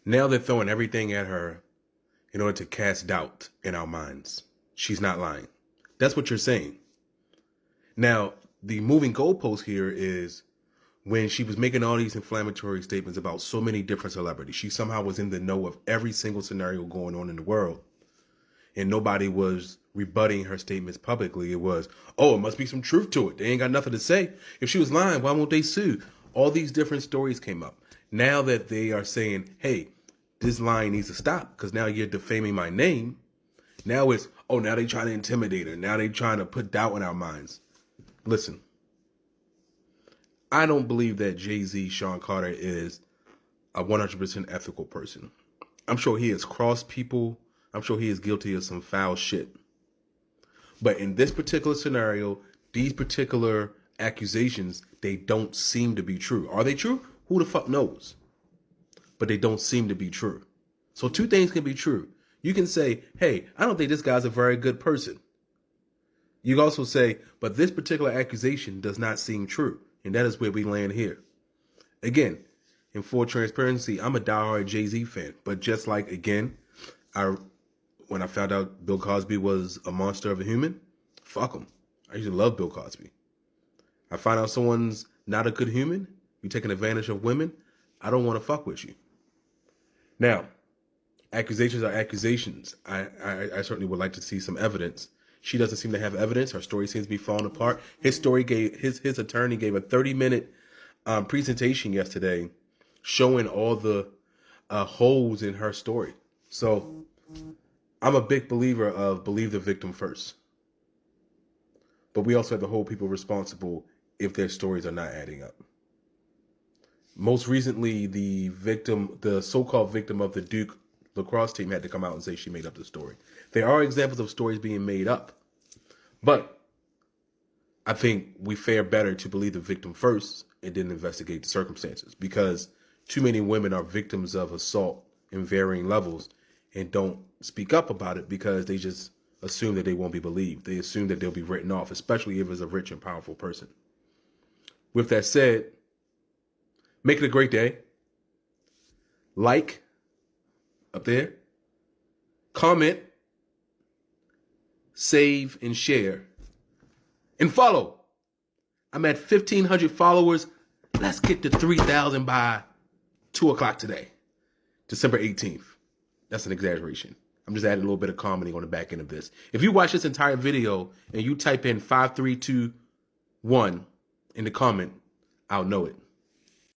Now they're throwing everything at her in order to cast doubt in our minds. She's not lying. That's what you're saying. Now, the moving goalpost here is when she was making all these inflammatory statements about so many different celebrities. She somehow was in the know of every single scenario going on in the world. And nobody was rebutting her statements publicly. It was, oh, it must be some truth to it. They ain't got nothing to say. If she was lying, why won't they sue? All these different stories came up. Now that they are saying, hey, this lying needs to stop because now you're defaming my name. Now it's, oh, now they trying to intimidate her. Now they trying to put doubt in our minds. Listen, I don't believe that Jay-Z, Sean Carter, is a 100% ethical person. I'm sure he has crossed people. I'm sure he is guilty of some foul shit. But in this particular scenario, these particular accusations, they don't seem to be true. Are they true? Who the fuck knows? But they don't seem to be true. So two things can be true. You can say, hey, I don't think this guy's a very good person. You can also say, but this particular accusation does not seem true. And that is where we land here. Again, in full transparency, I'm a diehard Jay-Z fan. But just like, again, when I found out Bill Cosby was a monster of a human, fuck him. I used to love Bill Cosby. I find out someone's not a good human, you're taking advantage of women, I don't want to fuck with you. Now, accusations are accusations. I certainly would like to see some evidence. She doesn't seem to have evidence. Her story seems to be falling apart. His attorney gave a 30-minute presentation yesterday showing all the holes in her story. So I'm a big believer of believe the victim first. But we also have to hold people responsible if their stories are not adding up. Most recently, the so-called victim of the Duke lacrosse team had to come out and say she made up the story. There are examples of stories being made up. But I think we fare better to believe the victim first and then investigate the circumstances, because too many women are victims of assault in varying levels and don't speak up about it because they just assume that they won't be believed. They assume that they'll be written off, especially if it's a rich and powerful person. With that said, make it a great day. Like up there. Comment. Save and share. And follow. I'm at 1,500 followers. Let's get to 3,000 by 2 o'clock today. December 18th. That's an exaggeration. I'm just adding a little bit of comedy on the back end of this. If you watch this entire video and you type in 5321 in the comment, I'll know it.